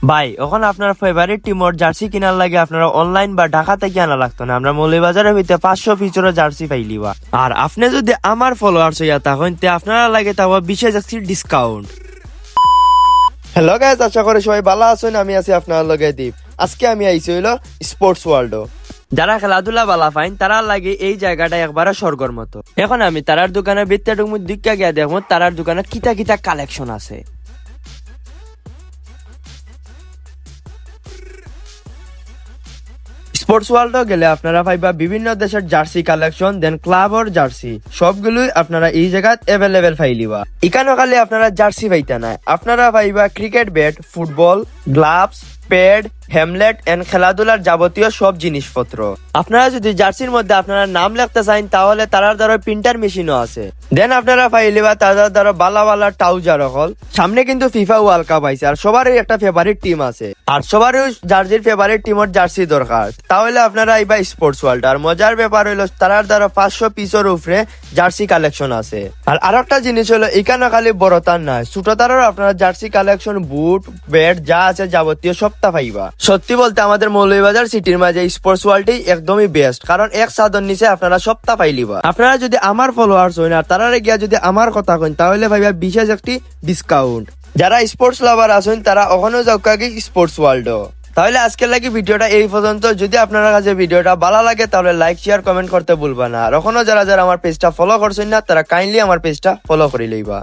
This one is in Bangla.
ভাই এখন আপনার ফেভারিট টিমর জার্সি কিনার লাগে আপনারা অনলাইন বা ঢাকা থেকে আনা লাগতো না, আমরা মৌলভীবাজারের ভিতরে 500 পিচের জার্সি পাইলিবা। আর আপনি যদি আমার ফলোয়ার্স হইয়া তখন আপনারা লাগে তাও 20,000 ডিসকাউন্ট। হ্যালো গাইজ, আশা করি সবাই ভালো আছেন। আমি আছি আপনার লগে দীপ। আজকে আমি আইছি হইলো স্পোর্টস ওয়ার্ল্ড। যারা খেলাধুলা বালা পাইন তারা লাগে এই জায়গাটা একবারে স্বর্গের মতো। এখন আমি তারার দোকানে বিত্তাটুকু দিকা গিয়া দেখবো তারার দোকানে কিতা কিতা কালেকশন আছে। স্পোর্টস ওয়ার্ল্ড গেলে আপনারা পাইবা বিভিন্ন দেশের জার্সি কালেকশন, দেন ক্লাবর জার্সি সবগুলোই আপনারা এই জায়গায় অ্যাভেলেবেল পাইলিবা। এখানে খালি আপনারা জার্সি পাইতা নাই, আপনারা পাইবা cricket bat, football, gloves, pad, হ্যামলেট এন্ড খেলাধুলার যাবতীয় সব জিনিসপত্র। আপনারা যদি জার্সির মধ্যে আপনারা নাম লিখতে চান তাহলে তারার দ্বারা প্রিন্টার মেশিনও আছে। দেন আপনারা পাইলিবা তাদের দ্বারা বালা বালা ট্রাউজার হল। সামনে কিন্তু ফিফা ওয়ার্ল্ড কাপ আইছে আর সবারই একটা ফেভারিট টিম আছে, আর সবারই জার্সির ফেভারিট টিমের জার্সি দরকার। তাহলে আপনারা আইবা স্পোর্টস ওয়ার্ল্ড। আর মজার ব্যাপার হইলো তারার দ্বারা 500 পিসের উপরে জার্সি কালেকশন আছে। আর আরেকটা জিনিস হলো এখানে খালি বড় তার নয়, ছোট তারেরও আপনারা জার্সি কালেকশন, বুট, ব্যাট যা আছে যাবতীয় সবটা পাইবা। সত্যি বলতে আমাদের মৌলভীবাজার সিটির মাঝে স্পোর্টস ওয়ার্ল্ডই একদমই বেস্ট, কারণ এক ছাদের নিচে আপনারা সবটা পাইলিবা। আপনারা যদি আমার ফলোয়ার্স হই না তারা গিয়া যদি আমার কথা কইন তাহলে ভাইবা 20,000 ডিসকাউন্ট। যারা স্পোর্টস লাভার আছেন তারা ওখানে যাও কাকি স্পোর্টস ওয়ার্ল্ড। তাহলে আজকের লাগি ভিডিওটা এই পর্যন্ত। যদি আপনার কাছে ভিডিওটা ভালো লাগে তাহলে লাইক, শেয়ার, কমেন্ট করতে ভুলবা না। আর এখনো যারা যারা আমার পেজটা ফলো করছেন না তারা কাইন্ডলি আমার পেজটা ফলো করে লইবা।